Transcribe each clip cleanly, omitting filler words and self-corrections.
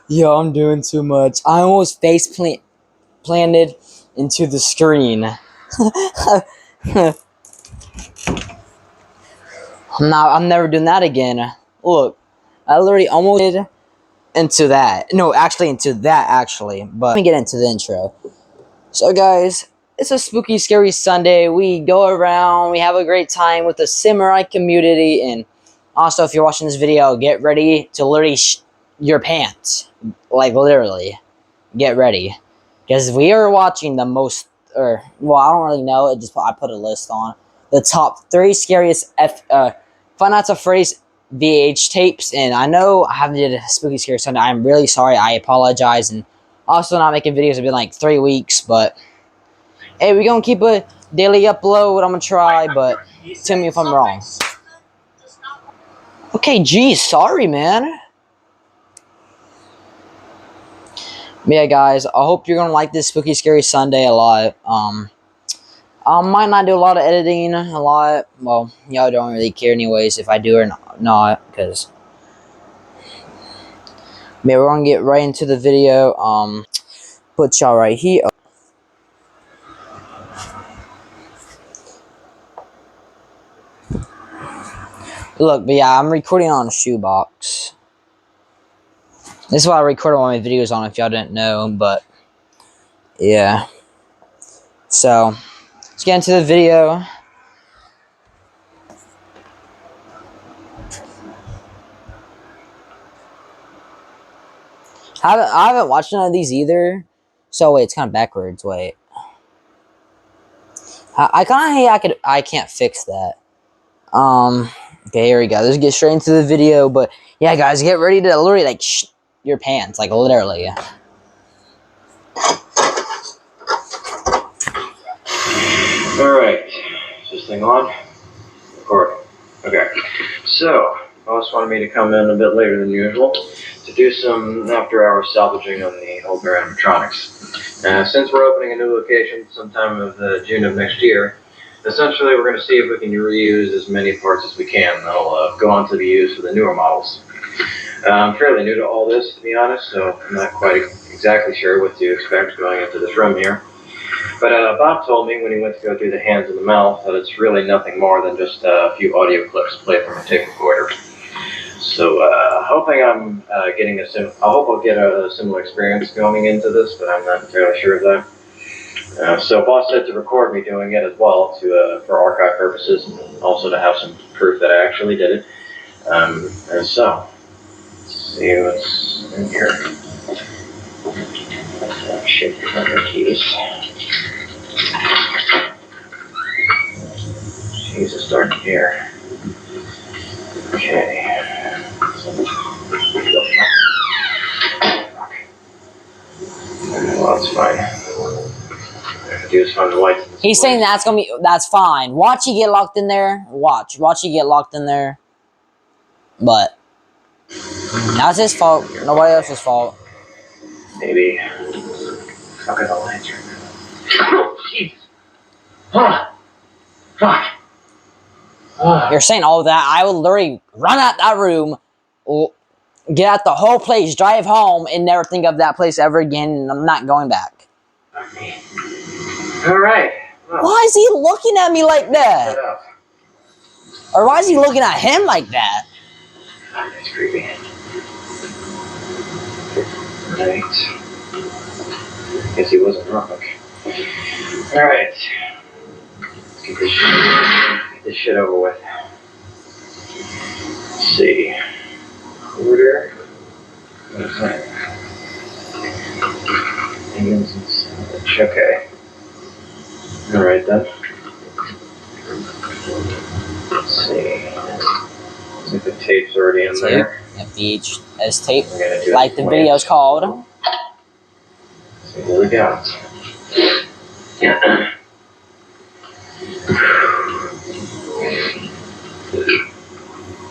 Yo, I'm doing too much. I almost planted into the screen. I'm never doing that again. Look, I literally almost did into that. No, actually into that, actually. But let me get into the intro. So, guys, it's a spooky, scary Sunday. We go around, we have a great time with the samurai community, and also, if you're watching this video, get ready to literally your pants. Like, literally. Get ready. Because we are watching the most, or, well, I don't really know, I put a list on. The top 3 scariest Five Nights at Freddy's VHS tapes, and I know I haven't did a spooky scary Sunday. I'm really sorry, I apologize, and also not making videos have been like 3 weeks, but hey, we're gonna keep a daily upload. I'm gonna try, but tell me if I'm wrong. Okay, geez, sorry, man. Yeah, guys, I hope you're gonna like this spooky scary Sunday a lot. I might not do a lot of editing, well, y'all don't really care anyways if I do or not, because yeah, we're gonna get right into the video. Put y'all right here. Look, but yeah, I'm recording on a shoebox. This is what I record all my videos on, if y'all didn't know, but yeah. So, let's get into the video. I haven't watched none of these either. So wait, it's kind of backwards. Wait, I kind of hate I can't fix that. Okay, here we go. Let's get straight into the video. But yeah, guys, get ready to literally like your pants, like literally. All right, is this thing on? Recording. Okay. So, boss wanted me to come in a bit later than usual to do some after-hours salvaging on the older animatronics. Since we're opening a new location sometime of June of next year, essentially we're going to see if we can reuse as many parts as we can. That'll go on to be used for the newer models. I'm fairly new to all this, to be honest, so I'm not quite exactly sure what to expect going into this room here. But Bob told me when he went to go do the hands and the mouth that it's really nothing more than just a few audio clips played from a tape recorder. So hoping I'm getting I hope I'll get a similar experience going into this, but I'm not entirely sure of that. So boss said to record me doing it as well for archive purposes, and also to have some proof that I actually did it. And so, let's see what's in here. Shit, the keys. Jesus, dark here. Okay. Well, that's fine. I have to do is find the lights. He's saying that's fine. Watch you get locked in there. Watch you get locked in there. But that's his fault. Nobody else's fault. Maybe. Fuck at the lights right now. Oh, jeez. Huh. Fuck. You're saying all that. I would literally run out that room, get out the whole place, drive home, and never think of that place ever again, and I'm not going back. Okay. Alright. Well, why is he looking at me like that? Or why is he looking at him like that? That's creepy. Right. Guess he wasn't wrong. Alright. Let's get this shit over with. Let's see. Order. What is that? Onions and sandwich. Okay. Alright then. Let's see. Looks like the tape's already in there. VHS tape, like the video's called. So here we go.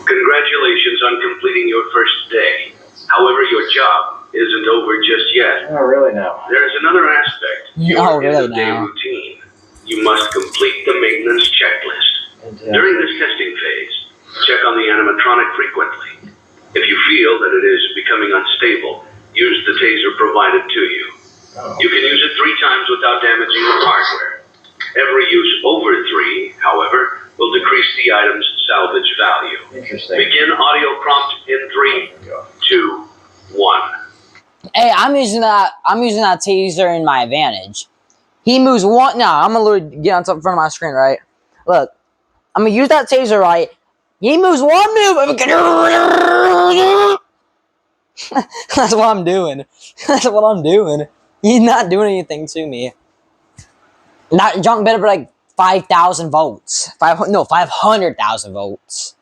Congratulations on completing your first day. However, your job isn't over just yet. Oh, really now? There's another aspect. Oh, really end-of-day now? routine. You must complete the maintenance checklist. During this testing phase, check on the animatronic frequently. If you feel that it is becoming unstable, use the taser provided to you. Oh. You can use it 3 times without damaging the hardware. Every use over 3, however, will decrease the item's salvage value. Interesting. Begin audio prompt in 3, 2, 1. Hey, I'm using that taser in my advantage. He moves one. No, I'm gonna literally get on top in front of my screen, right? Look, I'm gonna use that taser, right? He moves one move. That's what I'm doing. That's what I'm doing. He's not doing anything to me. Not junk better be like 5,000 volts. 500,000 volts.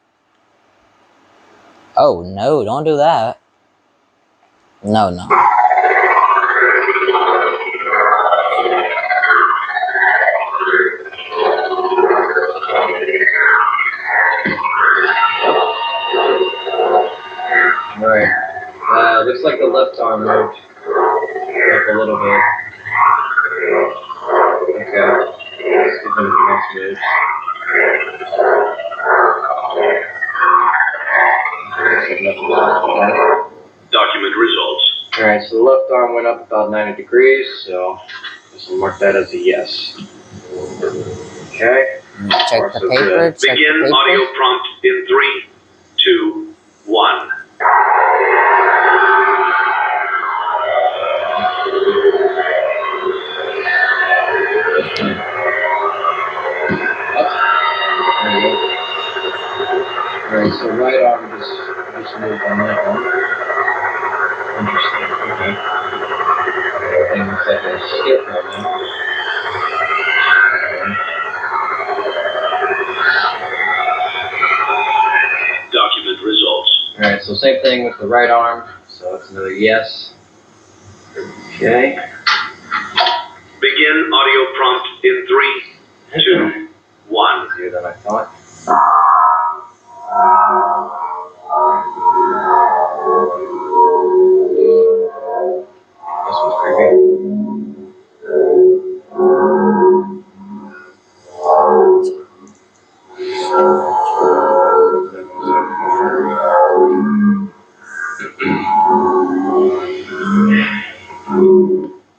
Oh no! Don't do that. No. Alright. Looks like the left arm moved up a little bit. Okay. Let's see if anything else moves. Document results. Alright, so the left arm went up about 90 degrees, so this will mark that as a yes. Okay. Check the paper. Begin audio prompt in 3, 2, 1. Alright, so right arm just moved on that one. Interesting. Okay. Everything looks like a skip right now. Document results. Alright, so same thing with the right arm. So it's another yes. Okay. Begin audio prompt in 3, 2, 1. Easier than I thought. This one's creepy.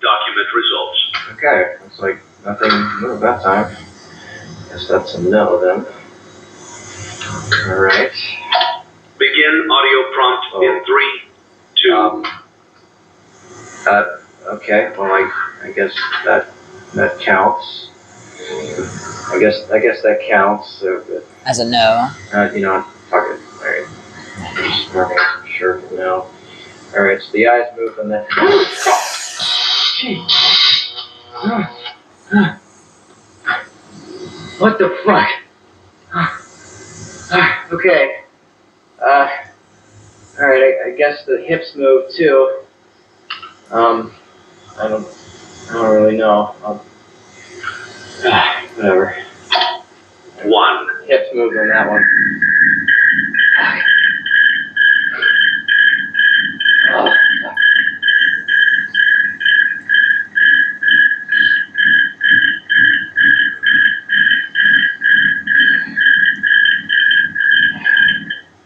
Document results. Okay, looks like nothing moved that time. Guess that's a no then. Alright. Begin audio prompt in 3, 2. Okay, well I guess that counts. I guess that counts. So, As a no. you know, fuck it. Alright. Just marking sure for now. Alright, so the eyes move and then. What the fuck? Okay. Alright, I guess the hips move too. I don't really know. Whatever. 1. Hips moved on that one.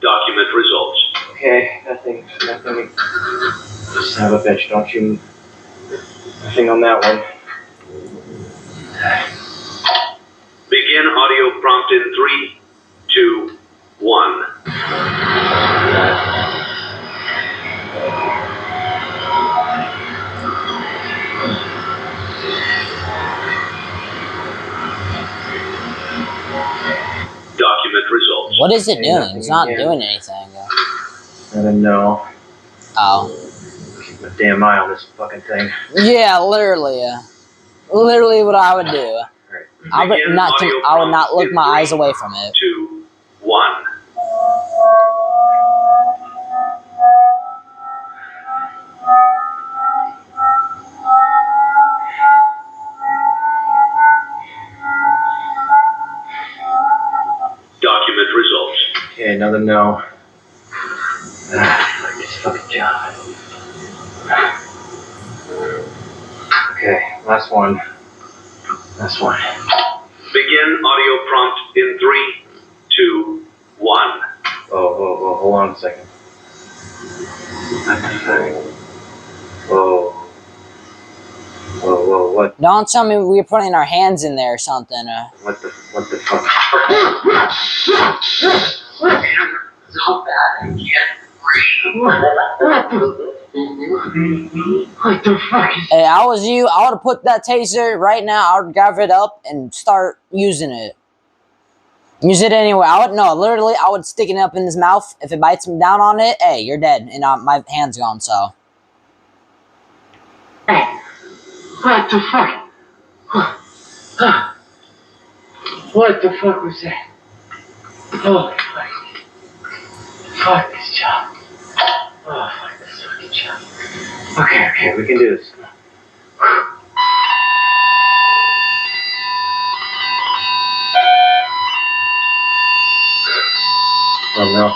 Document results. Okay, nothing. Son of a bitch, don't you? Nothing on that one. Begin audio prompt in 3, 2, 1. Document results. What is it doing? It's not doing anything. I don't know. Oh. Keep my damn eye on this fucking thing. Yeah, literally. Literally what I would do. I would not look my eyes away from it. 2, 1. Document results. Okay, another no. Fuck this fucking job. Okay, last one. Begin audio prompt in 3, 2, 1. Oh, hold on a second. Whoa. Whoa, what? Don't tell me we're putting our hands in there or something. What the fuck? So bad, I can't breathe. What the fuck is... Hey, I was you, I would have put that taser right now. I would grab it up and start using it. Use it anyway. Literally, I would stick it up in his mouth. If it bites him down on it, hey, you're dead. And my hand's gone, so. Hey, what the fuck? What the fuck was that? Oh, fuck. Fuck this job. Oh, fuck this fucking job. Okay, we can do this. Oh no.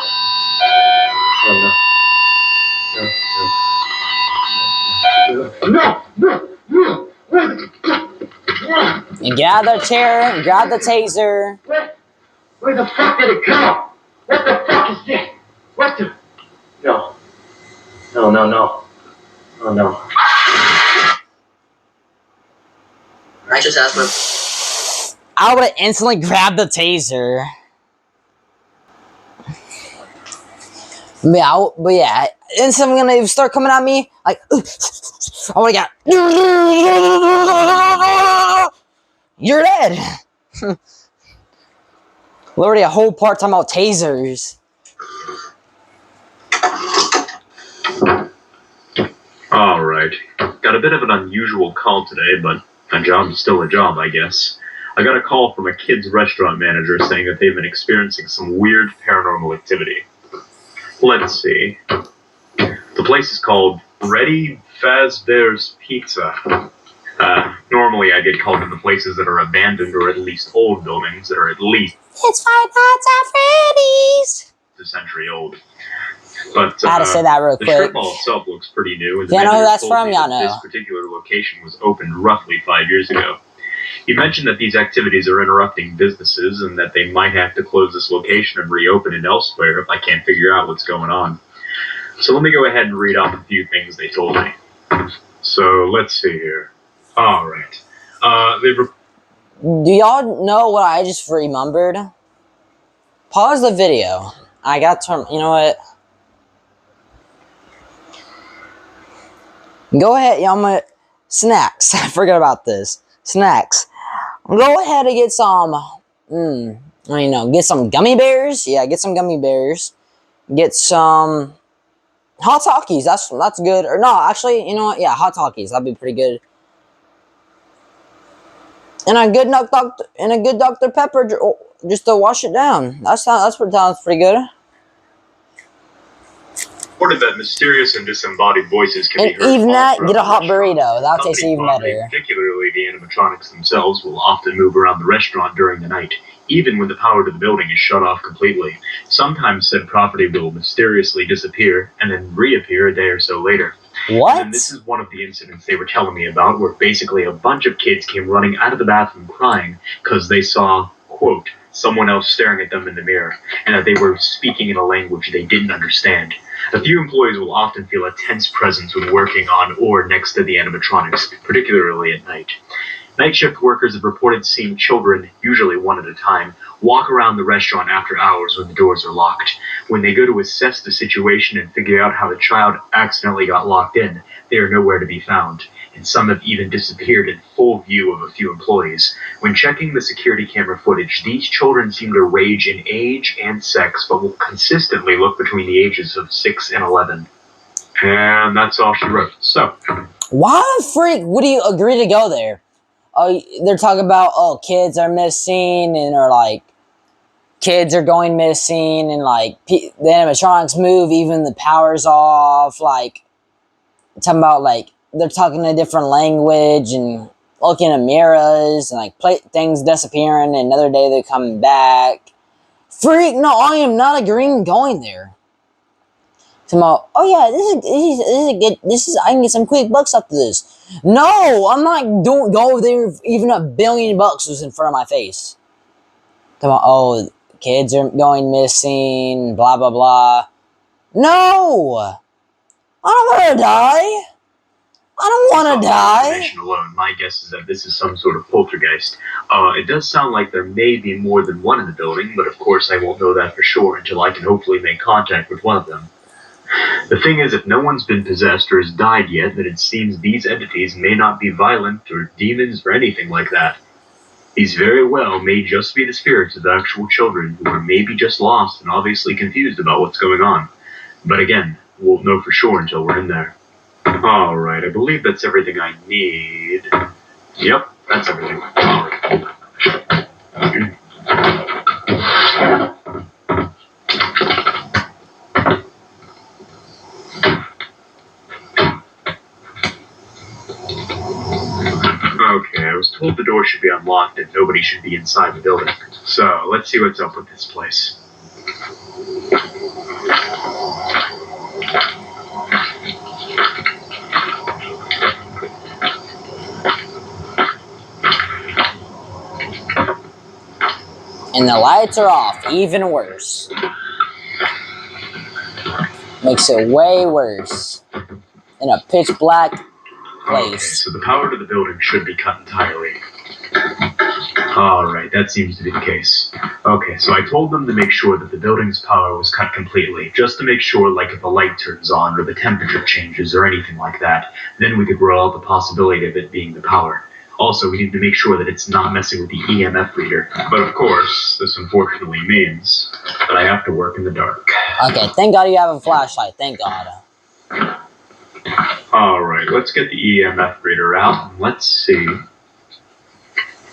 No! And grab the chair, and grab the taser. Where the fuck did it go? What the fuck is this? What the... No. Oh no. I just asked my... I would have instantly grabbed the taser. But yeah, instantly gonna start coming at me like, oh my god, you're dead. Literally a whole part talking about tasers. Alright, got a bit of an unusual call today, but a job is still a job, I guess. I got a call from a kid's restaurant manager saying that they've been experiencing some weird paranormal activity. Let's see. The place is called Freddy Fazbear's Pizza. Normally I get called in the places that are abandoned or at least old buildings that are at least... It's Five Nights at Freddy's. ...a century old. But I had to say that real the quick. strip mall itself looks pretty new. And the you know who manager that's told from? me Y'all that know. this particular location was opened roughly 5 years ago. He mentioned that these activities are interrupting businesses and that they might have to close this location and reopen it elsewhere if I can't figure out what's going on. So let me go ahead and read off a few things they told me. So let's see here. Alright. Do y'all know what I just remembered? Pause the video. I got to, you know what? Go ahead, y'all. Snacks. I forgot about this. Snacks. Go ahead and get some, get some gummy bears. Yeah, get some gummy bears. Get some hot Takis. That's good. Or no, actually, you know what? Yeah, hot Takis. That'd be pretty good. And a good Dr. Pepper just to wash it down. That sounds pretty good. Reported that mysterious and disembodied voices can be And heard. even that, all get a hot throughout the restaurant. burrito. That'll taste Company even property, better. particularly the animatronics themselves, will often move around the restaurant during the night, even when the power to the building is shut off completely. Sometimes said property will mysteriously disappear and then reappear a day or so later. What? And this is one of the incidents they were telling me about, where basically a bunch of kids came running out of the bathroom crying because they saw, quote, someone else staring at them in the mirror, and that they were speaking in a language they didn't understand. A few employees will often feel a tense presence when working on or next to the animatronics, particularly at night. Night shift workers have reported seeing children, usually one at a time, walk around the restaurant after hours when the doors are locked. When they go to assess the situation and figure out how the child accidentally got locked in, they are nowhere to be found, and some have even disappeared in full view of a few employees. When checking the security camera footage, these children seem to range in age and sex, but will consistently look between the ages of 6 and 11. And that's all she wrote. So, Why the freak would you agree to go there? Oh, they're talking about, kids are missing, and or like, kids are going missing, and like, the animatronics move, even the power's off, like, talking about like, they're talking a different language, and looking at mirrors, and like, things disappearing, and another day they're coming back. Freak, no, I am not agreeing going there. About, oh yeah, this is I can get some quick bucks after this. No, I'm not. Don't go there. Even $1 billion was in front of my face. About, oh, kids are going missing. Blah blah blah. No! I don't want to die! I don't want to die! Information alone, my guess is that this is some sort of poltergeist. It does sound like there may be more than one in the building, but of course I won't know that for sure until I can hopefully make contact with one of them. The thing is, if no one's been possessed or has died yet, then it seems these entities may not be violent or demons or anything like that. These very well may just be the spirits of actual children who are maybe just lost and obviously confused about what's going on. But again, we'll know for sure until we're in there. Alright, I believe that's everything I need. Yep, that's everything. Okay, I was told the door should be unlocked and nobody should be inside the building. So, let's see what's up with this place. And the lights are off, even worse. Makes it way worse. In a pitch black place. Okay, so the power to the building should be cut entirely. Alright, that seems to be the case. Okay, so I told them to make sure that the building's power was cut completely, just to make sure, like, if the light turns on or the temperature changes or anything like that, then we could rule out the possibility of it being the power. Also, we need to make sure that it's not messing with the EMF reader. But of course, this unfortunately means that I have to work in the dark. Okay, thank God you have a flashlight, thank God. Alright, let's get the EMF reader out and let's see.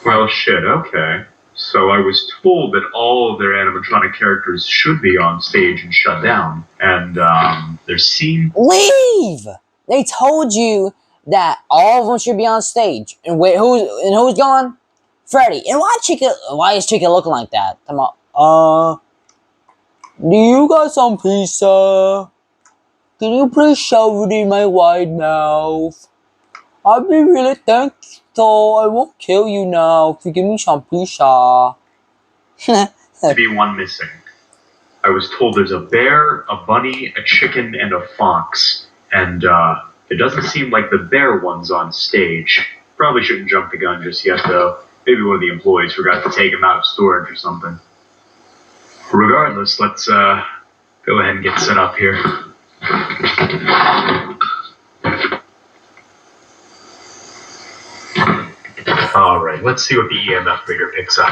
Well, shit, okay. So I was told that all of their animatronic characters should be on stage and shut down. And, there seem... Leave! They told you that all of them should be on stage. And wait, who's gone? Freddy. And why is Chica looking like that? Come on. Do you got some pizza? Can you please shove it in my wide mouth? I'd be really thankful. I won't kill you now if you give me some pizza. To be one missing. I was told there's a bear, a bunny, a chicken, and a fox. And, it doesn't seem like the bear one's on stage. Probably shouldn't jump the gun just yet, though. Maybe one of the employees forgot to take him out of storage or something. Regardless, let's, go ahead and get set up here. Alright, let's see what the EMF reader picks up.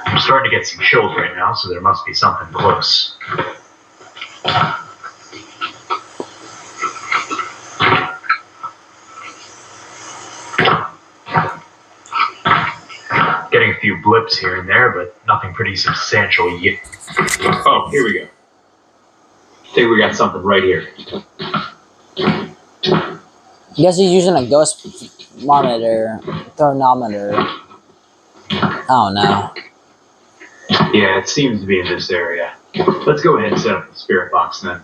I'm starting to get some chills right now, so there must be something close. Getting a few blips here and there, but nothing pretty substantial yet. Oh, here we go. I think we got something right here. Guess he's using a ghost monitor, thermometer. I don't know. Yeah, it seems to be in this area. Let's go ahead and set up the spirit box then.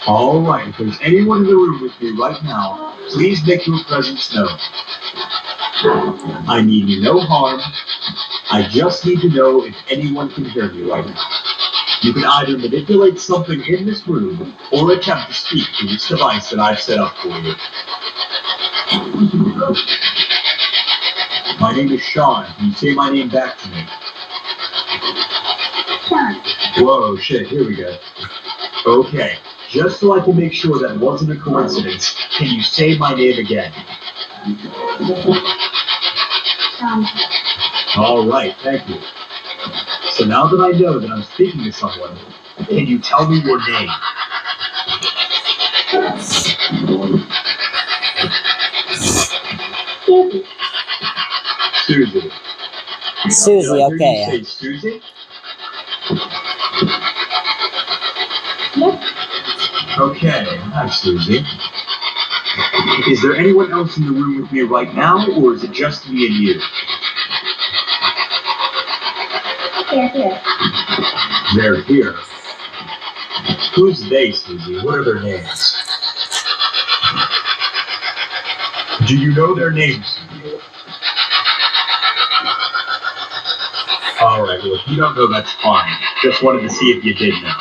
Alright, if there's anyone in the room with me right now, please make your presence known. I mean you no harm. I just need to know if anyone can hear me right now. You can either manipulate something in this room or attempt to speak to this device that I've set up for you. My name is Sean. Can you say my name back to me? Sean. Whoa, shit, here we go. Okay. Just so I can make sure that wasn't a coincidence, can you say my name again? All right, thank you. So now that I know that I'm speaking to someone, can you tell me your name? Susie. Susie, Did I hear okay. you say Susie? Okay, hi Susie. Is there anyone else in the room with me right now, or is it just me and you? Here. They're here. Who's they, Susie? What are their names? Do you know their names? Alright, well if you don't know, that's fine. Just wanted to see if you did know.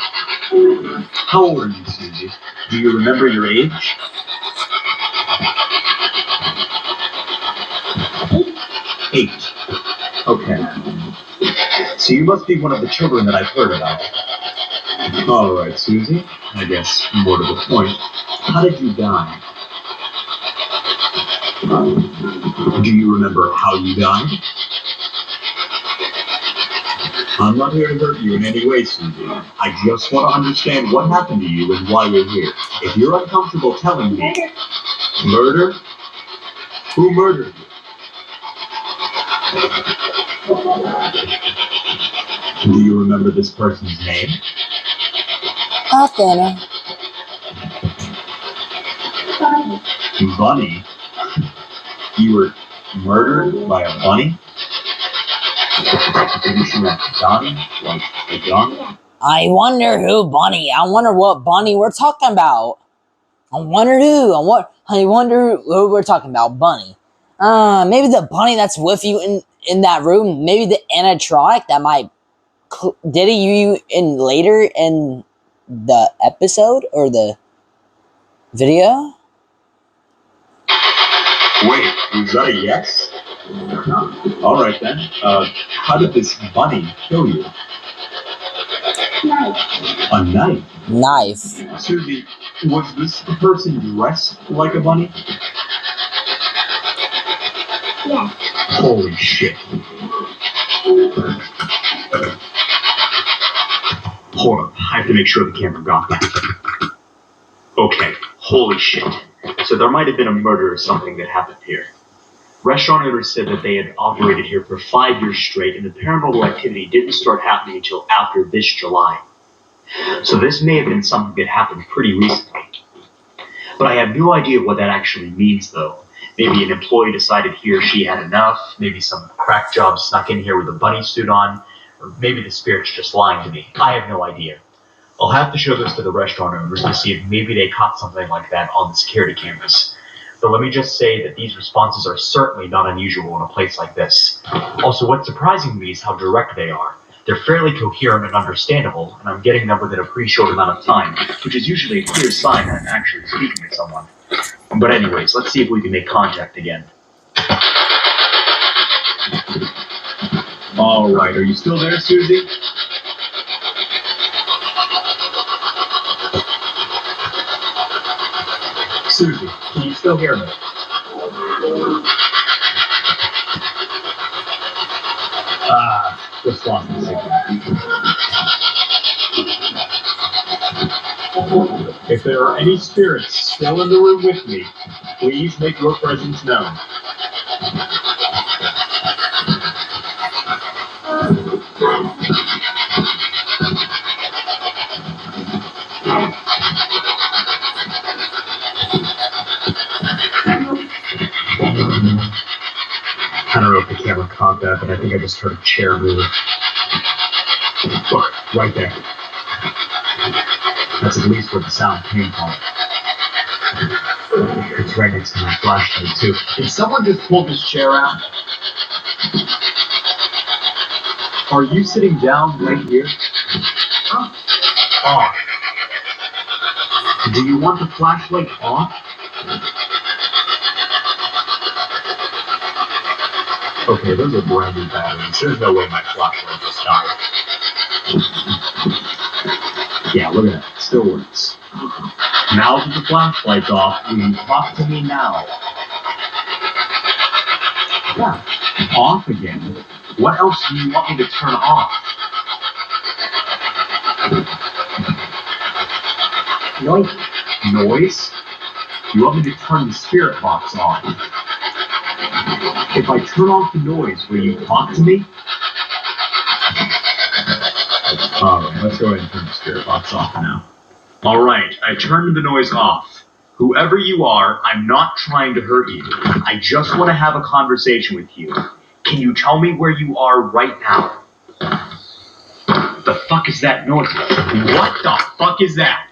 How old are you, Susie? Do you remember your age? 8. Okay. So you must be one of the children that I've heard about. Alright, Susie. I guess more to the point. How did you die? Do you remember how you died? I'm not here to hurt you in any way, Susie. I just want to understand what happened to you and why you're here. If you're uncomfortable telling me... Murder? Who murdered you? Do you remember this person's name? Nothing. Bunny? You were murdered by a bunny? Maybe she went Donnie? Like a gun? I wonder who Bunny. I wonder what Bunny we're talking about. I wonder who we're talking about. Bunny. Maybe the bunny that's with you in that room. Maybe the animatronic that might did you in later in the episode or the video. Wait, was that a yes? Alright then. How did this bunny kill you? Knife. A knife? Knife. Susie, was this person dressed like a bunny? Yes. Holy shit. Hold up, I have to make sure the camera got that. Okay, holy shit. So there might have been a murder or something that happened here. Restaurant owners said that they had operated here for 5 years straight, and the paranormal activity didn't start happening until after this July. So this may have been something that happened pretty recently. But I have no idea what that actually means, though. Maybe an employee decided he or she had enough, maybe some crack job snuck in here with a bunny suit on, or maybe the spirit's just lying to me. I have no idea. I'll have to show this to the restaurant owners to see if maybe they caught something like that on the security cameras. But let me just say that these responses are certainly not unusual in a place like this. Also, what's surprising to me is how direct they are. They're fairly coherent and understandable, and I'm getting them within a pretty short amount of time, which is usually a clear sign that I'm actually speaking to someone. But anyways, let's see if we can make contact again. Alright, are you still there, Susie? Susie, can you still hear me? Just lost the signal. If there are any spirits still in the room with me, please make your presence known. I don't know if the camera caught that, but I think I just heard a chair move. Look, right there. That's at least where the sound came from. It's right next to my flashlight, too. Did someone just pull this chair out? Are you sitting down right here? Off. Do you want the flashlight off? Okay, those are brand new batteries. There's no way my flashlight just died. Yeah, look at that. It still works. Now that the flashlight's off, will you talk to me now? Yeah, off again. What else do you want me to turn off? Noise? You want me to turn the spirit box on? If I turn off the noise, will you talk to me? Alright, let's go ahead and turn the spirit box off now. Alright, I turned the noise off. Whoever you are, I'm not trying to hurt you. I just want to have a conversation with you. Can you tell me where you are right now? The fuck is that noise? What the fuck is that?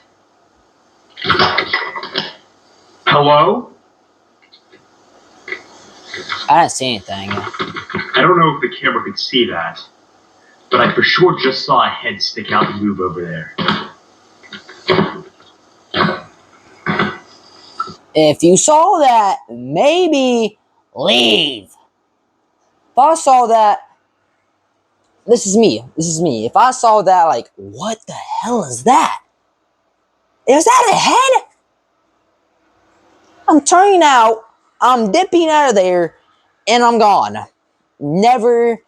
Hello? I didn't see anything. I don't know if the camera could see that, but I for sure just saw a head stick out and move over there. If you saw that, maybe leave. If I saw that, this is me. If I saw that, like, what the hell is that? Is that a head? I'm turning out, I'm dipping out of there, and I'm gone. Never,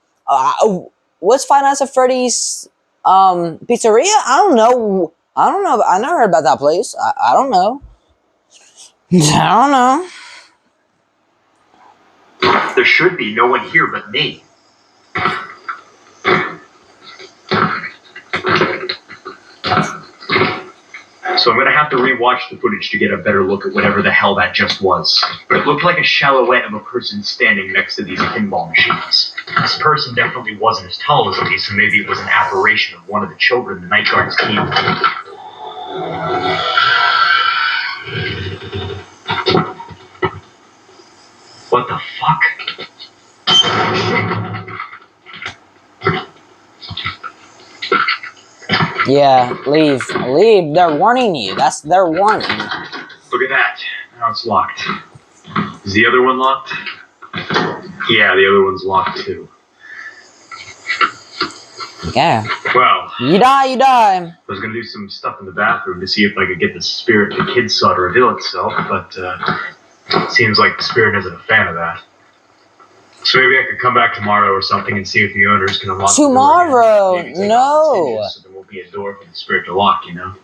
what's Five Nights at Freddy's, pizzeria? I don't know, I never heard about that place. I don't know. I don't know. There should be no one here but me. So I'm gonna have to rewatch the footage to get a better look at whatever the hell that just was. But it looked like a silhouette of a person standing next to these pinball machines. This person definitely wasn't as tall as me, so maybe it was an apparition of one of the children in the night guard's team. What the fuck? Yeah, leave. They're warning you. That's their warning. Look at that. Now it's locked. Is the other one locked? Yeah, the other one's locked too. Okay. Well, you die. I was gonna do some stuff in the bathroom to see if I could get the spirit the kids saw to reveal itself, but it seems like the spirit isn't a fan of that. So maybe I could come back tomorrow or something and see if the owners can unlock tomorrow. The door. No. So there won't be a door for the spirit to lock, you know?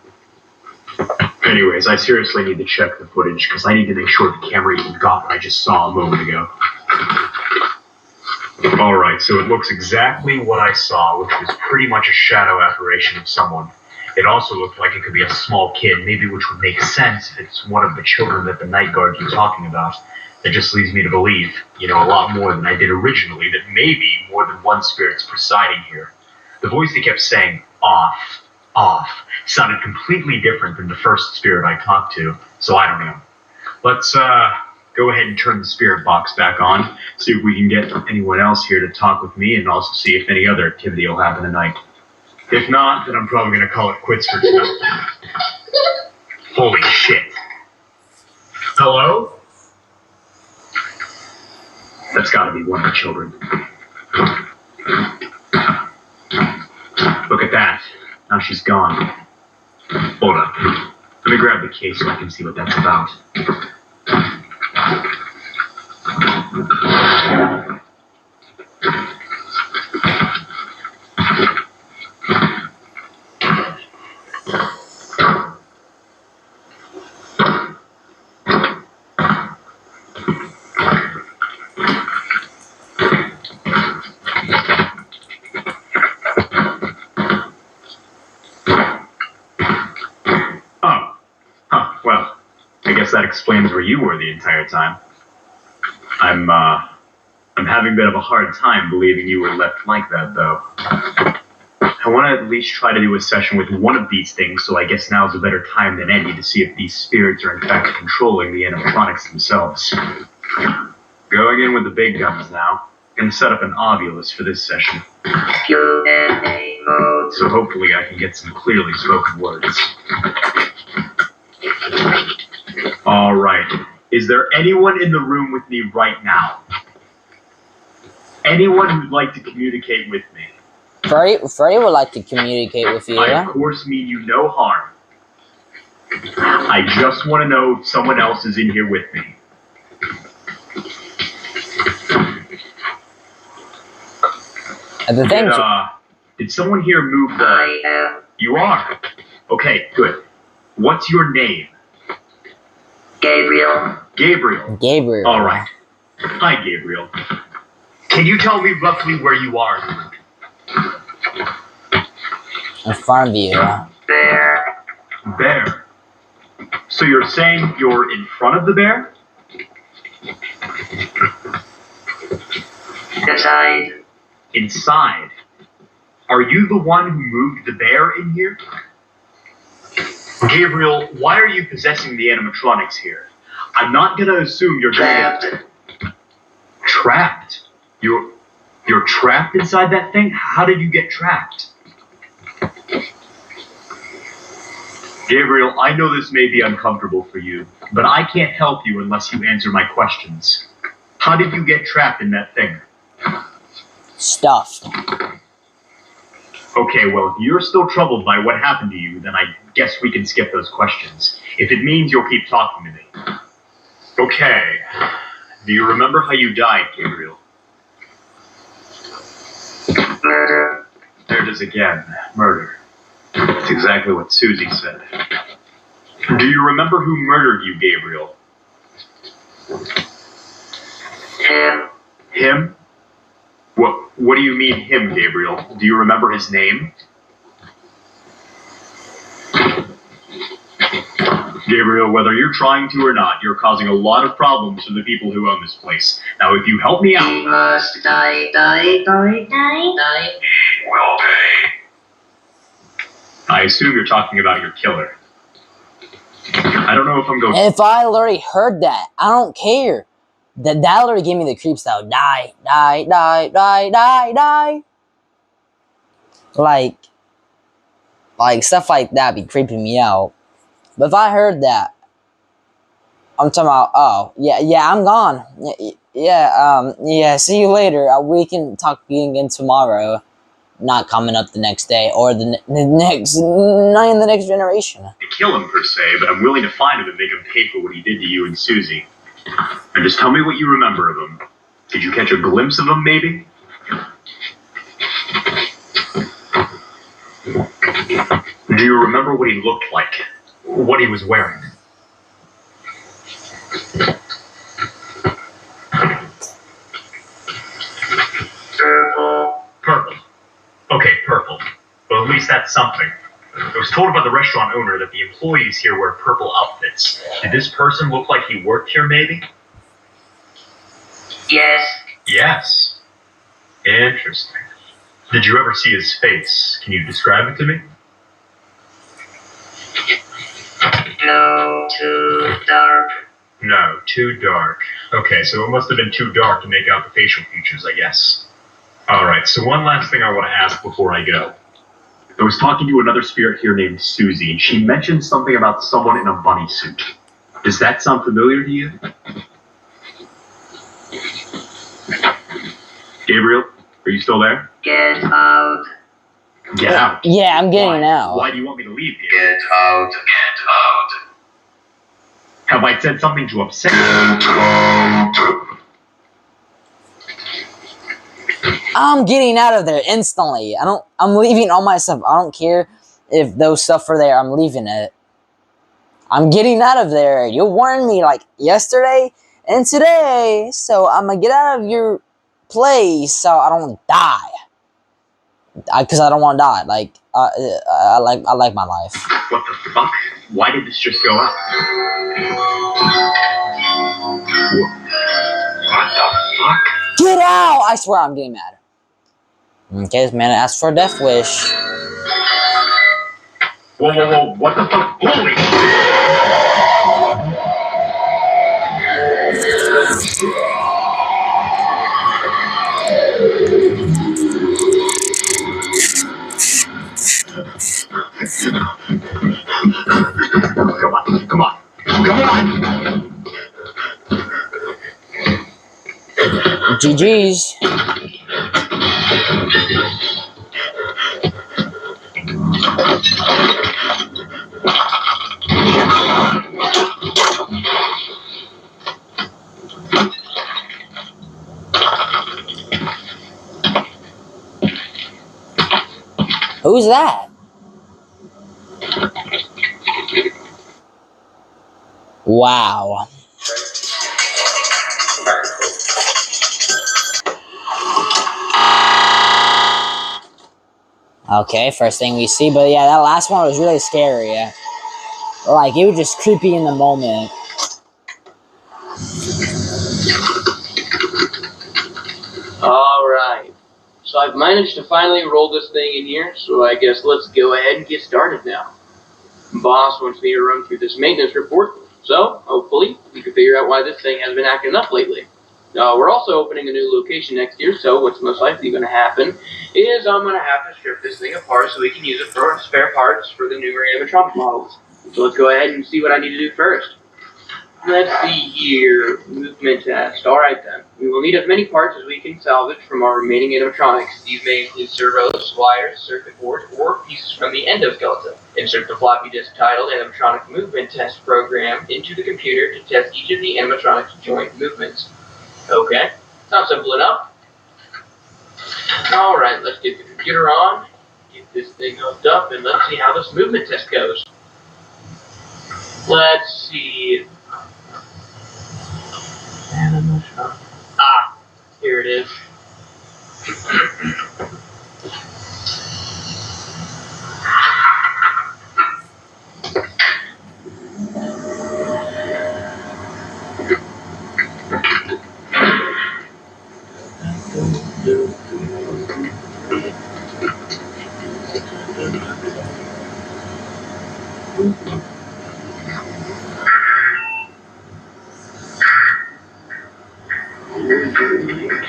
Anyways, I seriously need to check the footage because I need to make sure the camera even got what I just saw a moment ago. Alright, so it looks exactly what I saw, which was pretty much a shadow apparition of someone. It also looked like it could be a small kid, maybe, which would make sense if it's one of the children that the night guard keeps talking about. That just leads me to believe, a lot more than I did originally, that maybe more than one spirit's presiding here. The voice that kept saying, off, sounded completely different than the first spirit I talked to, so I don't know. Let's, go ahead and turn the spirit box back on, see if we can get anyone else here to talk with me, and also see if any other activity will happen tonight. If not, then I'm probably going to call it quits for tonight. Holy shit. Hello? That's gotta be one of the children. Look at that. Now she's gone. Hold up. Let me grab the case so I can see what that's about. That explains where you were the entire time. I'm having a bit of a hard time believing you were left like that, though. I want to at least try to do a session with one of these things, so I guess now's a better time than any to see if these spirits are in fact controlling the animatronics themselves. Going in with the big guns now. Gonna set up an ovulus for this session. Q&A mode. So hopefully I can get some clearly spoken words. Alright. Is there anyone in the room with me right now? Anyone who'd like to communicate with me? Freddy would like to communicate with you. I, of course, mean you no harm. I just want to know if someone else is in here with me. Did someone here move the... I am. You are? Okay, good. What's your name? Gabriel. Gabriel. Gabriel. All right. Hi, Gabriel. Can you tell me roughly where you are? In front of you. There. Bear. So you're saying you're in front of the bear? Inside. Inside. Are you the one who moved the bear in here? Gabriel, why are you possessing the animatronics here? I'm not gonna assume you're Trapped. Trapped? You're trapped inside that thing? How did you get trapped? Gabriel, I know this may be uncomfortable for you, but I can't help you unless you answer my questions. How did you get trapped in that thing? Stuffed. Okay, well, if you're still troubled by what happened to you, then I guess we can skip those questions. If it means you'll keep talking to me. Okay. Do you remember how you died, Gabriel? Murder. There it is again. Murder. That's exactly what Susie said. Do you remember who murdered you, Gabriel? Him. Him? What do you mean, him, Gabriel? Do you remember his name? Gabriel, whether you're trying to or not, you're causing a lot of problems for the people who own this place. Now, if you help me He out... must die. Will pay. I assume you're talking about your killer. I don't know if I'm going... If I already heard that, I don't care. That already gave me the creeps though. Die. Like stuff like that be creeping me out. But if I heard that, I'm talking about, oh, yeah, I'm gone. Yeah, see you later. We can talk again tomorrow. Not coming up the next day or not in the next generation. To kill him, per se, but I'm willing to find him and make him pay for what he did to you and Susie. And just tell me what you remember of him. Did you catch a glimpse of him, maybe? Do you remember what he looked like? What he was wearing? Purple. Purple. Okay, purple. Well, at least that's something. I was told by the restaurant owner that the employees here wear purple outfits. Did this person look like he worked here, maybe? Yes. Yes. Interesting. Did you ever see his face? Can you describe it to me? No. Too dark. No, too dark. Okay, so it must have been too dark to make out the facial features, I guess. Alright, so one last thing I want to ask before I go. I was talking to another spirit here named Susie, and she mentioned something about someone in a bunny suit. Does that sound familiar to you? Gabriel, are you still there? Get out. Get out. Yeah, I'm getting Why? out. Why do you want me to leave, Gabriel? Get out. Get out. Have I said something to upset you? Get out. I'm getting out of there instantly. I'm leaving all my stuff. I don't care if those stuff are there. I'm leaving it. I'm getting out of there. You warned me like yesterday and today. So I'm gonna get out of your place so I don't die. Because I don't want to die. Like I like my life. What the fuck? Why did this just go out? What the fuck? Get out! I swear I'm getting mad. Okay, this man asked for a death wish. Whoa, what the fuck? Holy Come on. GG's. Who's that? Wow. Okay, first thing we see, but yeah, that last one was really scary. Like, it was just creepy in the moment. Alright, so I've managed to finally roll this thing in here, so I guess let's go ahead and get started now. Boss wants me to run through this maintenance report, so hopefully we can figure out why this thing has been acting up lately. We're also opening a new location next year, so what's most likely going to happen is I'm going to have to strip this thing apart so we can use it for spare parts for the newer animatronic models. So let's go ahead and see what I need to do first. Let's see here. Movement test. Alright then. We will need as many parts as we can salvage from our remaining animatronics. These may include servos, wires, circuit boards, or pieces from the endoskeleton. Insert the floppy disk titled Animatronic Movement Test Program into the computer to test each of the animatronic's joint movements. Okay. Sounds simple enough. Alright, let's get the computer on, get this thing hooked up, and let's see how this movement test goes. Let's see. Ah, here it is.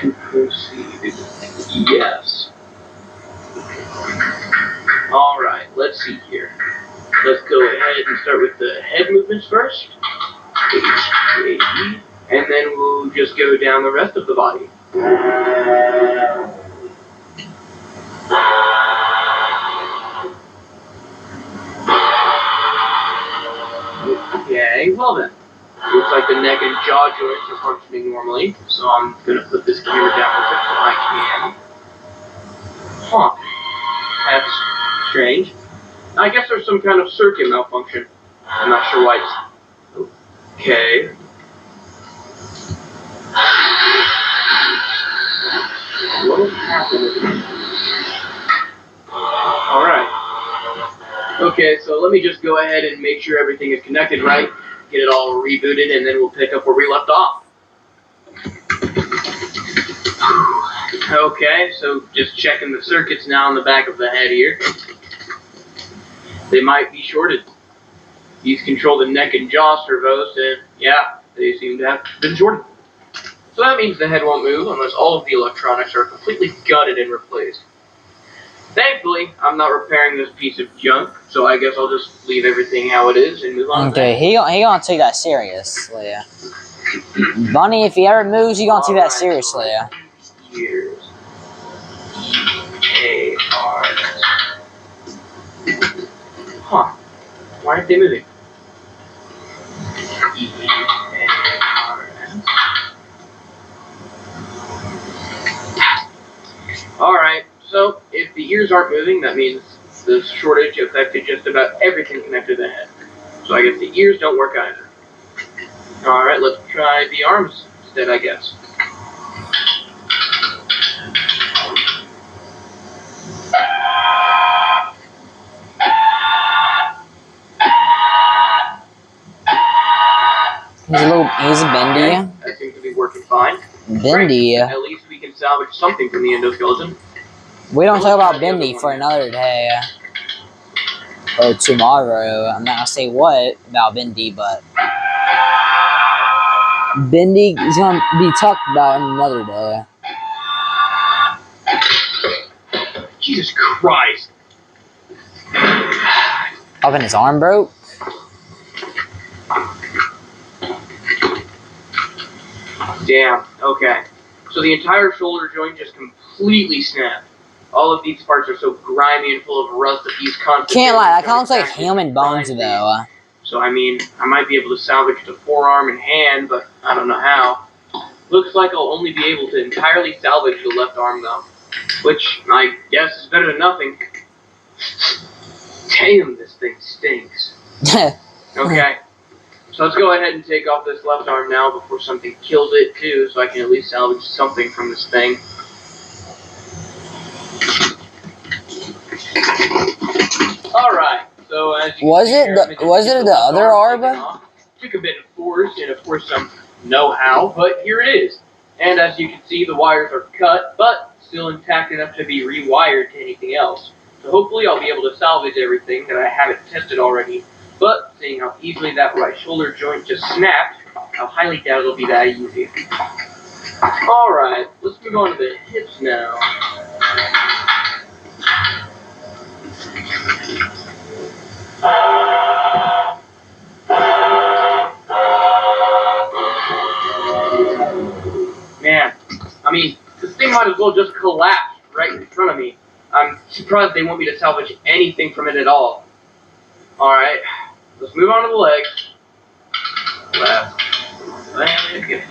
To proceed. Yes. Alright, let's see here. Let's go ahead and start with the head movements first. H, A, E, and then we'll just go down the rest of the body. Okay, well then. Looks like the neck and jaw joints are functioning normally, so I'm going to put this camera down as best I can. Huh. That's strange. I guess there's some kind of circuit malfunction. I'm not sure why it's... Okay. What has happened? Alright. Okay, so let me just go ahead and make sure everything is connected right. Get it all rebooted, and then we'll pick up where we left off. Okay, so just checking the circuits now on the back of the head here. They might be shorted. These control the neck and jaw servos, and yeah, they seem to have been shorted. So that means the head won't move unless all of the electronics are completely gutted and replaced. Thankfully, I'm not repairing this piece of junk, so I guess I'll just leave everything how it is and move on. Okay, he gonna take that seriously. Bunny, if he ever moves, he gonna take that seriously. Years. E-A-R-S. Huh. Why aren't they moving? E-A-R-S. Alright, so if the ears aren't moving, that means the shortage affected just about everything connected to the head. So I guess the ears don't work either. Alright, let's try the arms instead, I guess. He's bendy. That seems to be working fine. Bendy. Great. At least we can salvage something from the endoskeleton. We don't talk about bendy for another day. Or tomorrow. I'm not gonna say what about bendy, but bendy is gonna be talked about on another day. Jesus Christ. Up in his arm broke? Damn, okay. So the entire shoulder joint just completely snapped. All of these parts are so grimy and full of rust that these constantly... Can't lie, that kind of looks like human bones though. So I mean, I might be able to salvage the forearm and hand, but I don't know how. Looks like I'll only be able to entirely salvage the left arm though. Which, I guess, is better than nothing. Damn, this thing stinks. Okay. So let's go ahead and take off this left arm now before something kills it too, so I can at least salvage something from this thing. Alright, so as you Was can see it here, the- I'm just was get it the left other arm Arba? taken off. Took a bit of force and of course some know-how, but here it is. And as you can see, the wires are cut, but still intact enough to be rewired to anything else. So hopefully I'll be able to salvage everything that I haven't tested already. But seeing how easily that right shoulder joint just snapped, I highly doubt it'll be that easy. Alright, let's move on to the hips now. Man, I mean, this thing might as well just collapse right in front of me. I'm surprised they want me to salvage anything from it at all. Alright, let's move on to the legs. Left leg.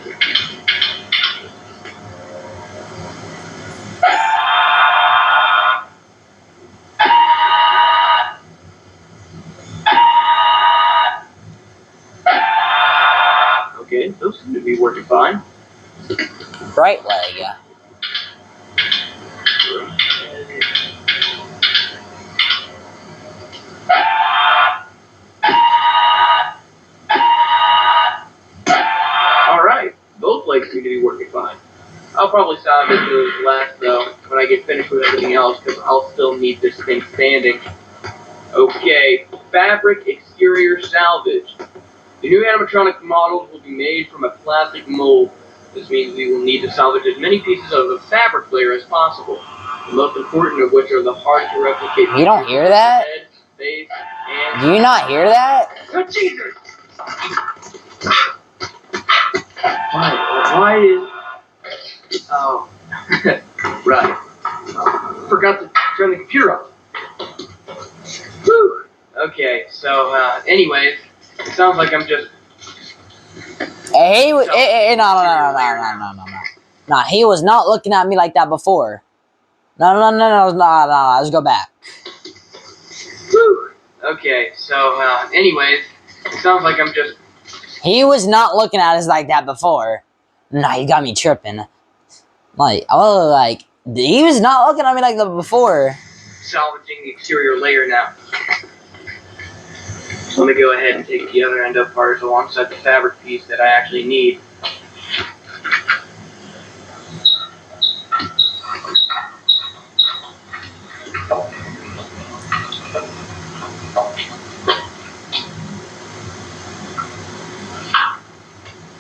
Okay, those seem to be working fine. Right leg. Alright, both legs seem to be working fine. I'll probably salvage those last though when I get finished with everything else because I'll still need this thing standing. Okay, fabric exterior salvage. The new animatronic models will be made from a plastic mold. This means we will need to salvage as many pieces of the fabric layer as possible. The most important of which are the hard to replicate. You don't hear that? Head, face, and Do you not hear that? oh, Jesus! Why is... Oh. Right. Forgot to turn the computer off. Whew. Okay, so, anyways, it sounds like I'm just... Hey, no. Nah, he was not looking at me like that before. No, let's go back. Whew. Okay, so, anyways, it sounds like I'm just... He was not looking at us like that before. Nah, he got me tripping. Like, I was like, he was not looking at me like that before. salvaging the exterior layer now. So let me go ahead and take the other end apart alongside the fabric piece that I actually need.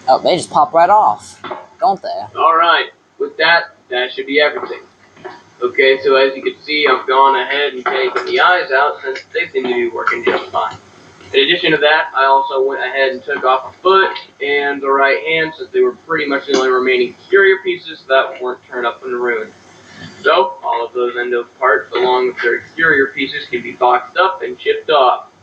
Oh, they just pop right off, don't they? Alright, with that should be everything. Okay, so as you can see, I've gone ahead and taken the eyes out since they seem to be working just fine. In addition to that, I also went ahead and took off a foot and the right hand since they were pretty much the only remaining exterior pieces that weren't turned up and ruined. So, all of those end parts along with their exterior pieces can be boxed up and shipped off.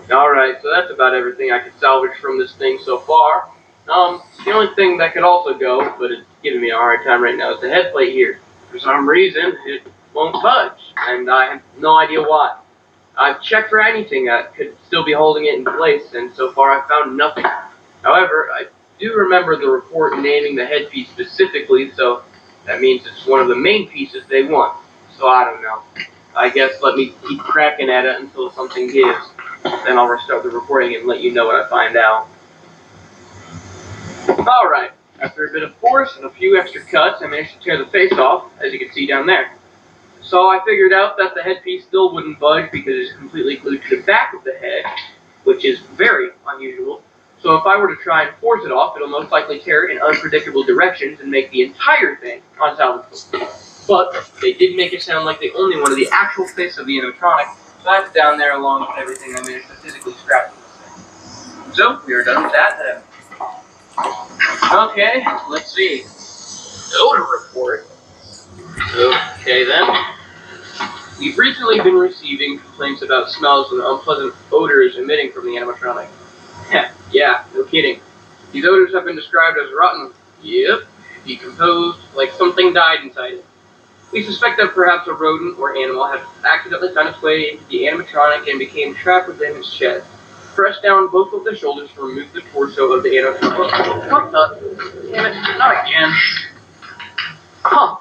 Alright, so that's about everything I could salvage from this thing so far. The only thing that could also go, but it's giving me a hard time right now, is the head plate here. For some reason, it won't budge, and I have no idea why. I've checked for anything that could still be holding it in place, and so far I've found nothing. However, I do remember the report naming the headpiece specifically, so that means it's one of the main pieces they want. So I don't know. I guess let me keep cracking at it until something gives. Then I'll restart the recording and let you know what I find out. Alright, after a bit of force and a few extra cuts, I managed to tear the face off, as you can see down there. So I figured out that the headpiece still wouldn't budge because it's completely glued to the back of the head, which is very unusual. So if I were to try and force it off, it'll most likely tear it in unpredictable directions and make the entire thing unsalvageable. But they did make it sound like they only wanted the actual face of the animatronic, so that's down there along with everything I managed to physically scrap from this thing. So, we are done with that then. Okay, let's see. Odor report. Okay then. We've recently been receiving complaints about smells and unpleasant odors emitting from the animatronic. Yeah, no kidding. These odors have been described as rotten. Yep, decomposed, like something died inside it. We suspect that perhaps a rodent or animal had accidentally found its way into the animatronic and became trapped within its chest. Press down both of the shoulders to remove the torso of the animatronic. What the? Damn it, not again. Huh,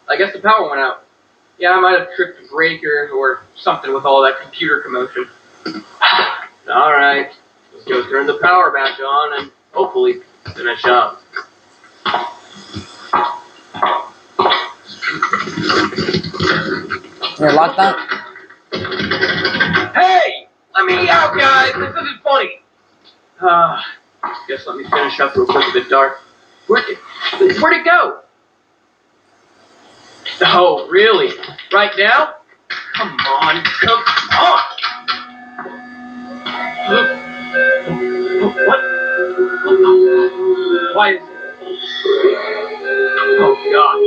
I guess the power went out. Yeah, I might have tripped a breaker or something with all that computer commotion. Alright, let's go turn the power back on and hopefully finish up. You're locked up? Hey! Let me out, guys! This isn't funny! Guess let me finish up real quick with the dark. Where'd it go? Oh, really? Right now? Come on, come on! What? Why is it? Oh, God.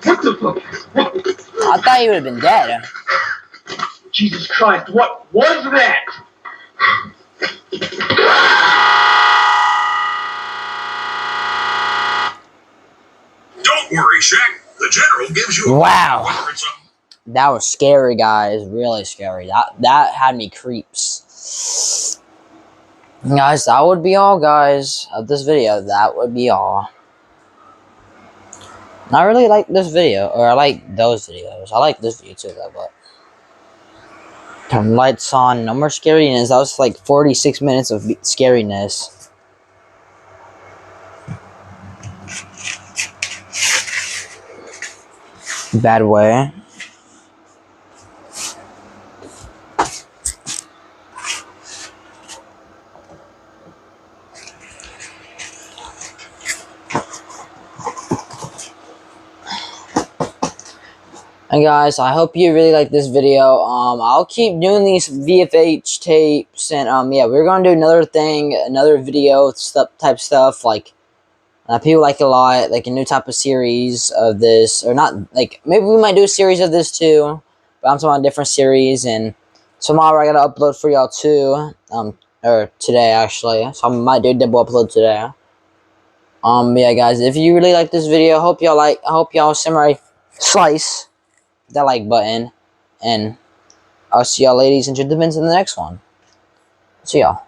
What the fuck? I thought you would have been dead. Jesus Christ, what was that? Don't worry, Shaq. The General gives you a Wow. whether it's a That was scary, guys. Really scary. That had me creeps. Guys, that would be all, guys, of this video. That would be all. I really like this video, or I like those videos. I like this video too, though, but turn lights on, no more scariness. That was like 46 minutes of scariness. Bad way. And guys, I hope you really like this video. I'll keep doing these VFH tapes, and yeah, we're gonna do another thing, another video type stuff. Like people like it a lot, like a new type of series of this, or not. Like maybe we might do a series of this too, but I'm talking about a different series. And tomorrow I gotta upload for y'all too. Or today actually, so I might do a double upload today. Yeah, guys, if you really like this video, I hope y'all samurai slice that like button, and I'll see y'all ladies and gentlemen in the next one. See y'all.